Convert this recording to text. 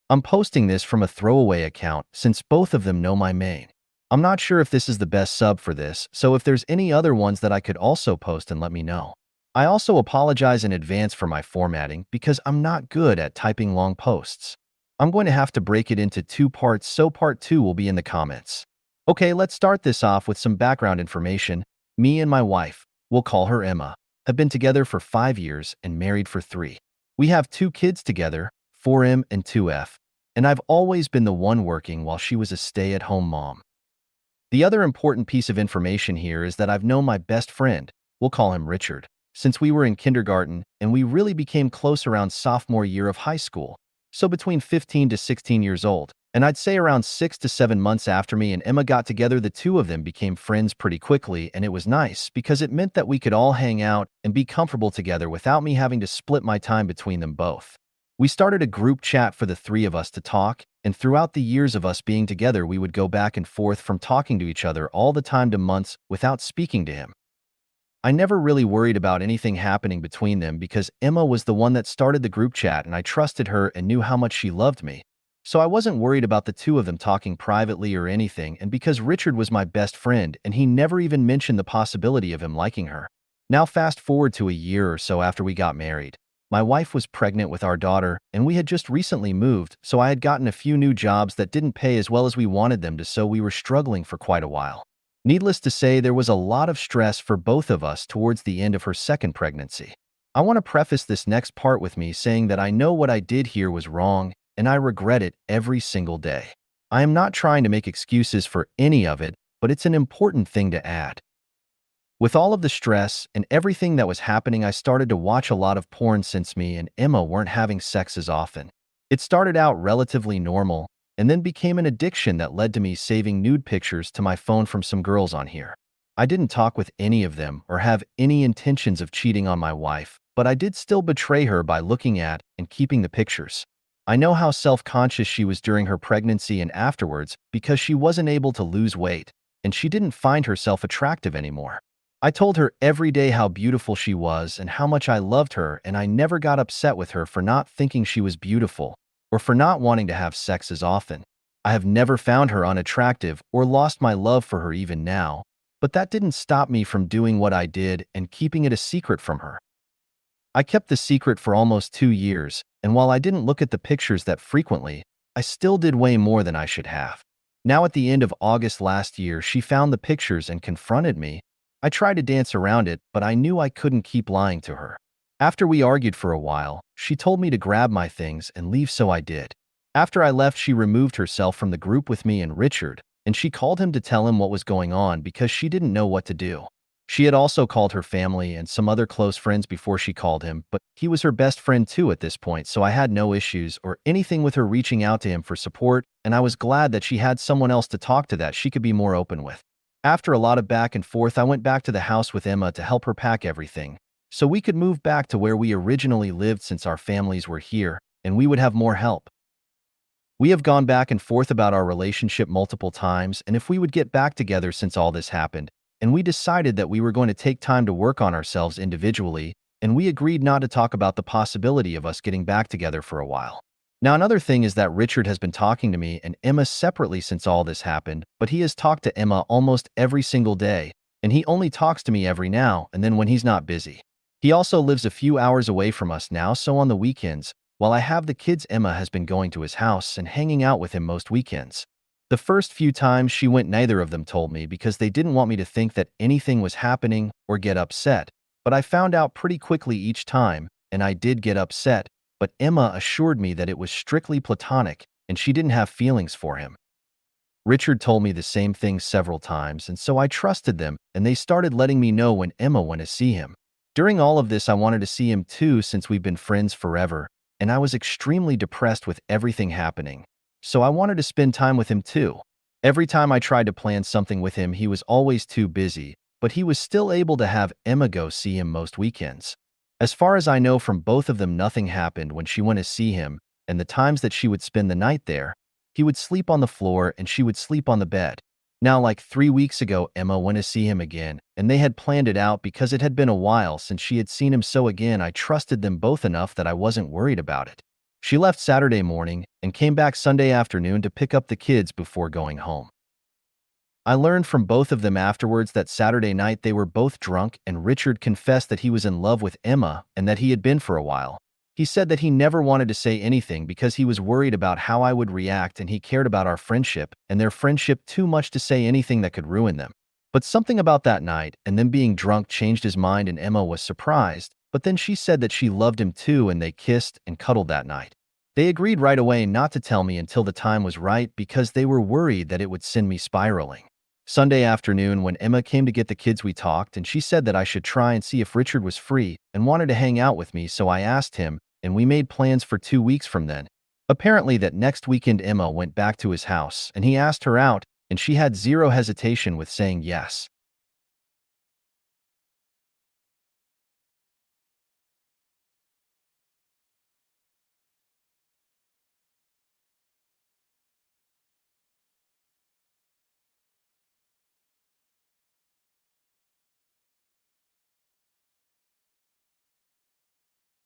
I'm posting this from a throwaway account since both of them know my main. I'm not sure if this is the best sub for this, so if there's any other ones that I could also post and let me know. I also apologize in advance for my formatting because I'm not good at typing long posts. I'm going to have to break it into two parts, so part 2 will be in the comments. Okay, let's start this off with some background information. Me and my wife, we'll call her Emma, have been together for 5 years and married for 3. We have 2 kids together, 4M and 2F, and I've always been the one working while she was a stay-at-home mom. The other important piece of information here is that I've known my best friend, we'll call him Richard, since we were in kindergarten, and we really became close around sophomore year of high school, so between 15 to 16 years old. And I'd say around 6 to 7 months after me and Emma got together, the two of them became friends pretty quickly, and it was nice because it meant that we could all hang out and be comfortable together without me having to split my time between them both. We started a group chat for the 3 of us to talk, and throughout the years of us being together, we would go back and forth from talking to each other all the time to months without speaking to him. I never really worried about anything happening between them because Emma was the one that started the group chat and I trusted her and knew how much she loved me. So I wasn't worried about the 2 of them talking privately or anything, and because Richard was my best friend and he never even mentioned the possibility of him liking her. Now fast forward to a year or so after we got married. My wife was pregnant with our daughter, and we had just recently moved, so I had gotten a few new jobs that didn't pay as well as we wanted them to, so we were struggling for quite a while. Needless to say, there was a lot of stress for both of us towards the end of her second pregnancy. I want to preface this next part with me saying that I know what I did here was wrong, and I regret it every single day. I am not trying to make excuses for any of it, but it's an important thing to add. With all of the stress and everything that was happening, I started to watch a lot of porn since me and Emma weren't having sex as often. It started out relatively normal and then became an addiction that led to me saving nude pictures to my phone from some girls on here. I didn't talk with any of them or have any intentions of cheating on my wife, but I did still betray her by looking at and keeping the pictures. I know how self-conscious she was during her pregnancy and afterwards because she wasn't able to lose weight and she didn't find herself attractive anymore. I told her every day how beautiful she was and how much I loved her, and I never got upset with her for not thinking she was beautiful or for not wanting to have sex as often. I have never found her unattractive or lost my love for her even now, but that didn't stop me from doing what I did and keeping it a secret from her. I kept the secret for almost 2 years, and while I didn't look at the pictures that frequently, I still did way more than I should have. Now at the end of August last year, she found the pictures and confronted me. I tried to dance around it, but I knew I couldn't keep lying to her. After we argued for a while, she told me to grab my things and leave, so I did. After I left, she removed herself from the group with me and Richard, and she called him to tell him what was going on because she didn't know what to do. She had also called her family and some other close friends before she called him, but he was her best friend too at this point, so I had no issues or anything with her reaching out to him for support, and I was glad that she had someone else to talk to that she could be more open with. After a lot of back and forth, I went back to the house with Emma to help her pack everything, so we could move back to where we originally lived since our families were here, and we would have more help. We have gone back and forth about our relationship multiple times and if we would get back together since all this happened, and we decided that we were going to take time to work on ourselves individually, and we agreed not to talk about the possibility of us getting back together for a while. Now, another thing is that Richard has been talking to me and Emma separately since all this happened, but he has talked to Emma almost every single day, and he only talks to me every now and then when he's not busy. He also lives a few hours away from us now, so on the weekends, while I have the kids, Emma has been going to his house and hanging out with him most weekends. The first few times she went, neither of them told me because they didn't want me to think that anything was happening or get upset, but I found out pretty quickly each time, and I did get upset. But Emma assured me that it was strictly platonic and she didn't have feelings for him. Richard told me the same thing several times, and so I trusted them, and they started letting me know when Emma went to see him. During all of this, I wanted to see him too since we've been friends forever, and I was extremely depressed with everything happening, so I wanted to spend time with him too. Every time I tried to plan something with him, he was always too busy, but he was still able to have Emma go see him most weekends. As far as I know from both of them, nothing happened when she went to see him, and the times that she would spend the night there, he would sleep on the floor and she would sleep on the bed. Now, like 3 weeks ago, Emma went to see him again, and they had planned it out because it had been a while since she had seen him, so again, I trusted them both enough that I wasn't worried about it. She left Saturday morning and came back Sunday afternoon to pick up the kids before going home. I learned from both of them afterwards that Saturday night they were both drunk and Richard confessed that he was in love with Emma and that he had been for a while. He said that he never wanted to say anything because he was worried about how I would react and he cared about our friendship and their friendship too much to say anything that could ruin them. But something about that night and them being drunk changed his mind and Emma was surprised, but then she said that she loved him too and they kissed and cuddled that night. They agreed right away not to tell me until the time was right because they were worried that it would send me spiraling. Sunday afternoon, when Emma came to get the kids, we talked, and she said that I should try and see if Richard was free and wanted to hang out with me, so I asked him, and we made plans for 2 weeks from then. Apparently that next weekend Emma went back to his house, and he asked her out, and she had zero hesitation with saying yes.